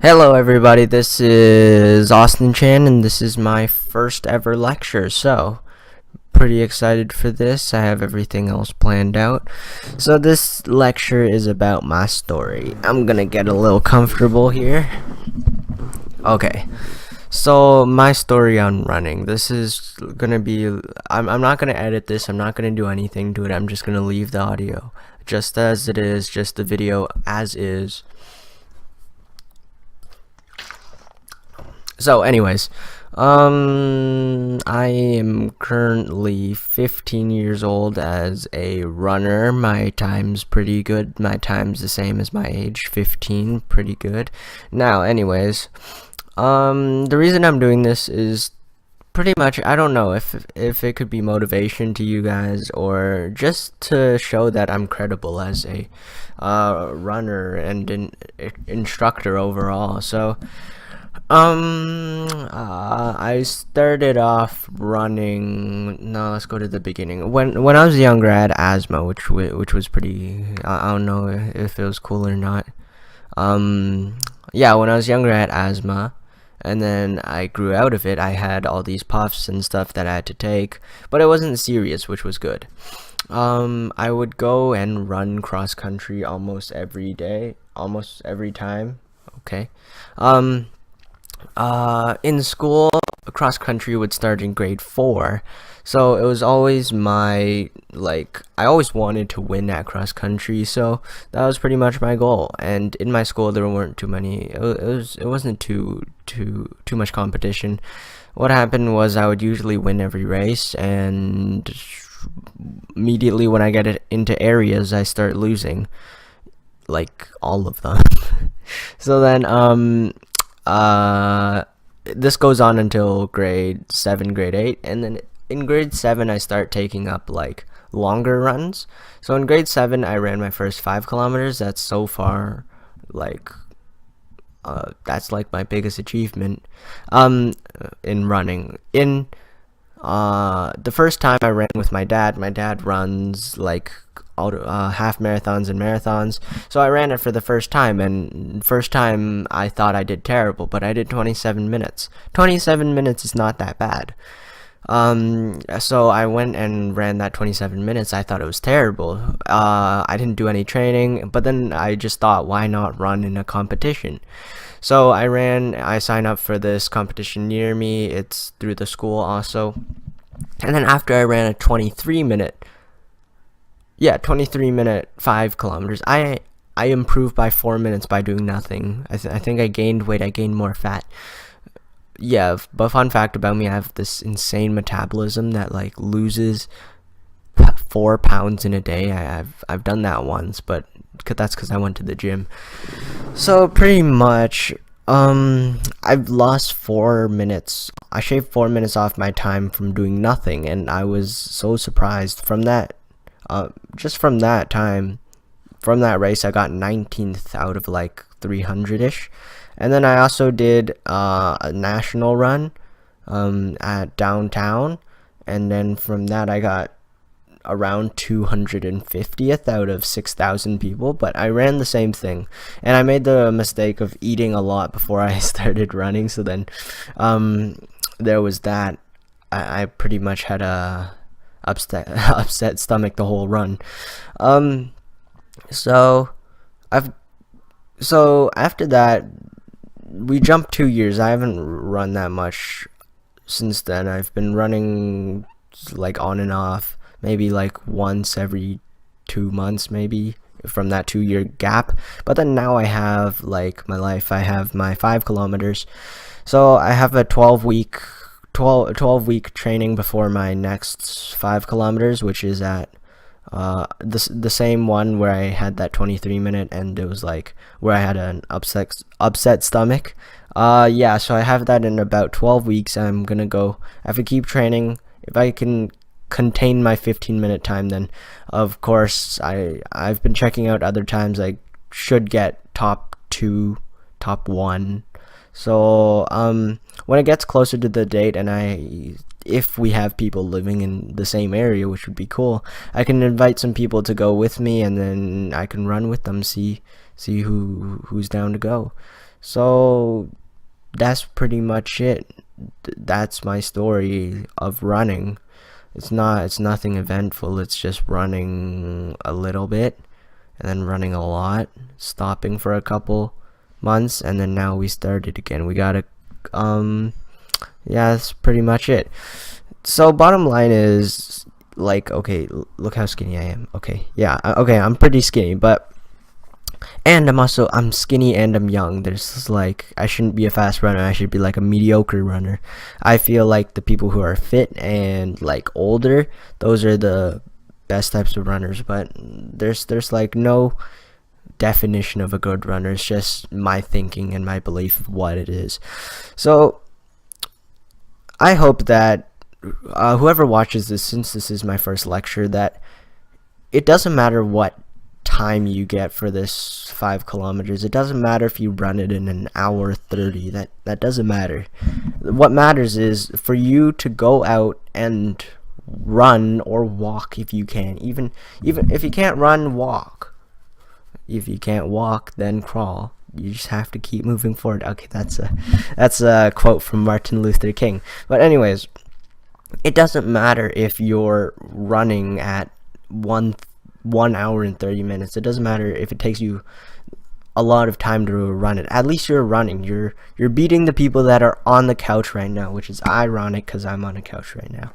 Hello everybody, this is Austin Chan and this is my first ever lecture, so pretty excited for this. I have everything else planned out. So this lecture is about my story. I'm gonna get a little comfortable here. Okay, so my story on running. This is gonna be, I'm not gonna edit this, I'm not gonna do anything to it, I'm just gonna leave the audio just as it is, just the video as is. So anyways, I am currently 15 years old as a runner. My time's pretty good. My time's the same as my age, 15, pretty good. Now, anyways, the reason I'm doing this is pretty much, I don't know if it could be motivation to you guys or just to show that I'm credible as a runner and an instructor overall. So I started off running. No, let's go to the beginning. When I was younger, I had asthma, which was pretty. I don't know if it was cool or not. Yeah, when I was younger, I had asthma, and then I grew out of it. I had all these puffs and stuff that I had to take, but it wasn't serious, which was good. I would go and run cross country almost every day, almost every time. Okay. In school, cross country would start in grade 4, so it was always my, like, I always wanted to win at cross country, so that was pretty much my goal. And in my school there weren't too many, it wasn't too much competition. What happened was I would usually win every race, and immediately when I get it into areas I start losing, like all of them. So then this goes on until grade 7, grade 8, and then in grade 7 I start taking up like longer runs. So in grade 7 I ran my first 5 kilometers. That's so far like that's like my biggest achievement in running. In the first time I ran with my dad runs like half marathons and marathons, so I ran it for the first time, and first time I thought I did terrible, but I did 27 minutes. 27 minutes is not that bad. So I went and ran that 27 minutes. I thought it was terrible. I didn't do any training, but then I just thought, why not run in a competition? So I signed up for this competition near me. It's through the school also. And then after I ran a 23 minute 5 kilometers, I improved by 4 minutes by doing nothing. I think I gained weight. I gained more fat. Yeah, but fun fact about me, I have this insane metabolism that like loses 4 pounds in a day. I've done that once, but that's because I went to the gym. So pretty much, I've lost 4 minutes. I shaved 4 minutes off my time from doing nothing, and I was so surprised from that. Just from that time, from that race, I got 19th out of like 300-ish. And then I also did a national run at downtown, and then from that I got around 250th out of 6,000 people. But I ran the same thing, and I made the mistake of eating a lot before I started running, so then there was that. I pretty much had a upset stomach the whole run. So after that we jumped 2 years. I haven't run that much since then. I've been running like on and off, maybe like once every 2 months, maybe, from that 2 year gap. But then now I have like my life. I have my 5 kilometers, so I have a 12 week training before my next 5 kilometers, which is at the same one where I had that 23 minute, and it was like where I had an upset stomach. Yeah, so I have that in about 12 weeks. I'm gonna go, if I keep training, if I can contain my 15-minute time, then of course I've been checking out other times. I should get top 2, top 1. So when it gets closer to the date, and if we have people living in the same area, which would be cool, I can invite some people to go with me, and then I can run with them, see who's down to go. So that's pretty much it. That's my story of running. It's nothing eventful. It's just running a little bit and then running a lot, stopping for a couple months, and then now we started again. We gotta yeah, that's pretty much it. So bottom line is, like, okay, look how skinny I am. Okay, yeah, okay, I'm pretty skinny, but and I'm skinny and I'm young. There's like, I shouldn't be a fast runner. I should be like a mediocre runner. I feel like the people who are fit and like older, those are the best types of runners. But there's like no definition of a good runner. It's just my thinking and my belief of what it is. So I hope that whoever watches this, since this is my first lecture, that it doesn't matter what time you get for this 5 kilometers. It doesn't matter if you run it in an hour 30. That doesn't matter. What matters is for you to go out and run or walk if you can. Even if you can't run, walk. If you can't walk, then crawl. You just have to keep moving forward. Okay, that's a quote from Martin Luther King. But anyways, it doesn't matter if you're running at 1 hour and 30 minutes. It doesn't matter if it takes you a lot of time to run it. At least you're running. You're beating the people that are on the couch right now, which is ironic because I'm on a couch right now.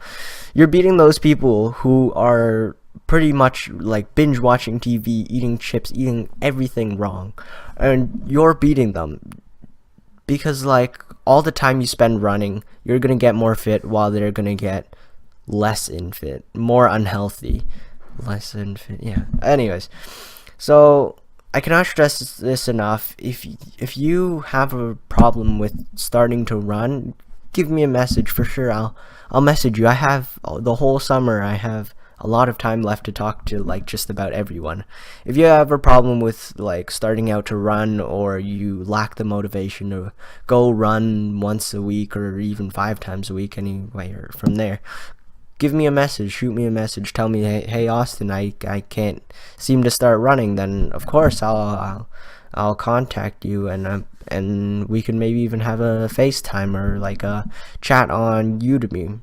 You're beating those people who are pretty much like binge watching TV, eating chips, eating everything wrong, and you're beating them because like all the time you spend running, you're gonna get more fit while they're gonna get less unfit, more unhealthy, less unfit. Yeah. Anyways, so I cannot stress this enough. If you have a problem with starting to run, give me a message for sure. I'll message you. I have the whole summer. I have a lot of time left to talk to like just about everyone. If you have a problem with like starting out to run, or you lack the motivation to go run once a week or even 5 times a week, anywhere from there, give me a message, shoot me a message, tell me, hey Austin, I can't seem to start running. Then of course I'll contact you, and we can maybe even have a FaceTime or like a chat on Udemy.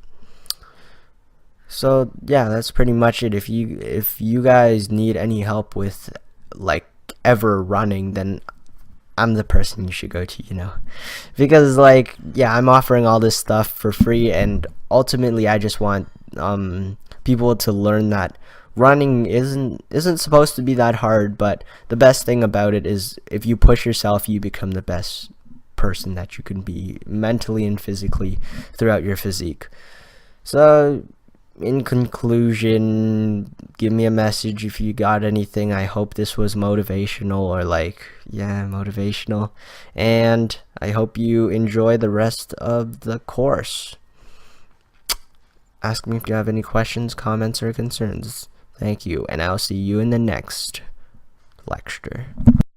So yeah, that's pretty much it. If you guys need any help with like ever running, then I'm the person you should go to, because like, yeah, I'm offering all this stuff for free, and ultimately I just want people to learn that running isn't supposed to be that hard. But the best thing about it is if you push yourself, you become the best person that you can be mentally and physically throughout your physique. So in conclusion, give me a message if you got anything. I hope this was motivational, or like, yeah, motivational, and I hope you enjoy the rest of the course. Ask me if you have any questions, comments, or concerns. Thank you, and I'll see you in the next lecture.